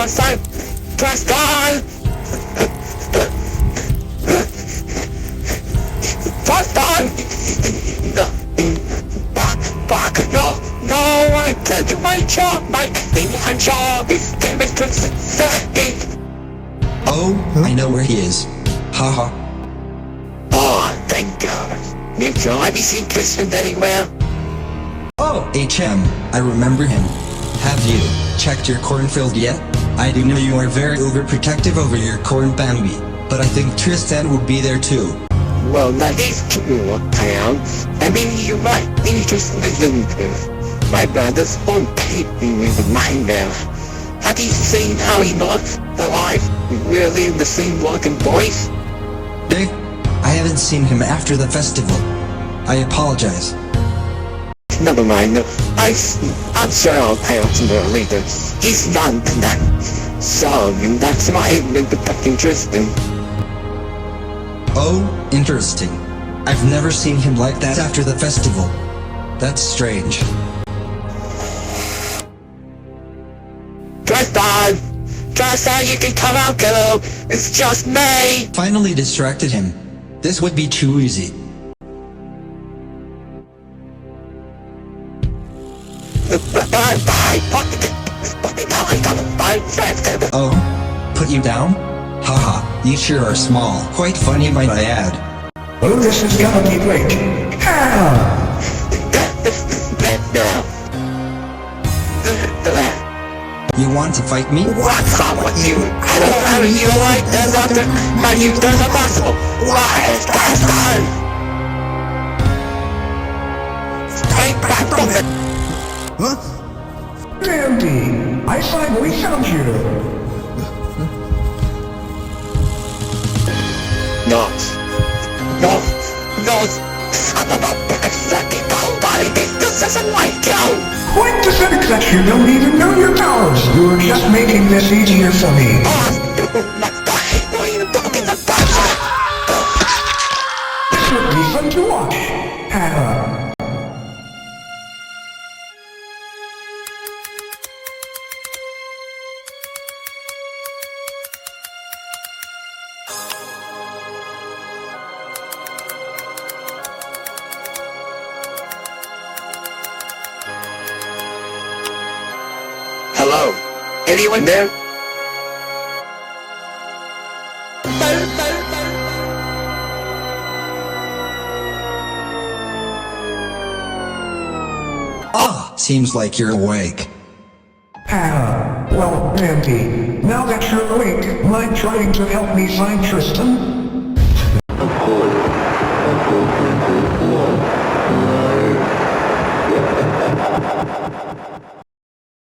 Tristan! Tristan! Tristan! Fuck, no, I can't do my job, my job is damn it, Oh, I know where he is. Haha. Oh, thank God. Mutual, have you seen Tristan anywhere? Oh, HM, I remember him. Have you checked your cornfield yet? I do know you are very overprotective over your corn, Bambi, but I think Tristan will be there too. Well, that is true, pal. I mean, you're right. Maybe Tristan isn't there. My brother's on paper with mine now. Have you seen how he looks? Alive? Really in the same looking voice? Dick, I haven't seen him after the festival. I apologize. Never mind. I'm sure I'll pay out to her later. He's done tonight. So, that's why I've been protecting Tristan. Oh, interesting. I've never seen him like that after the festival. That's strange. Tristan! Tristan, you can come out, kiddo! It's just me! Finally distracted him. This would be too easy. Oh? Put you down? Haha, you sure are small. Quite funny, might I add. Oh, this is gonna be great. Ah! You want to fight me? What's up with you? I don't know you like this after how you done the festival. Why is that done? Straight back from it. Huh? Bambi, I finally found you. No, son of a bitch, nobody this isn't like you. Quite pathetic that you don't even know your powers. You're just making this easier for me. This would be fun to watch. Hello? Anyone there? Ah, seems like you're awake. Well, Bambi, now that you're awake, mind trying to help me find Tristan?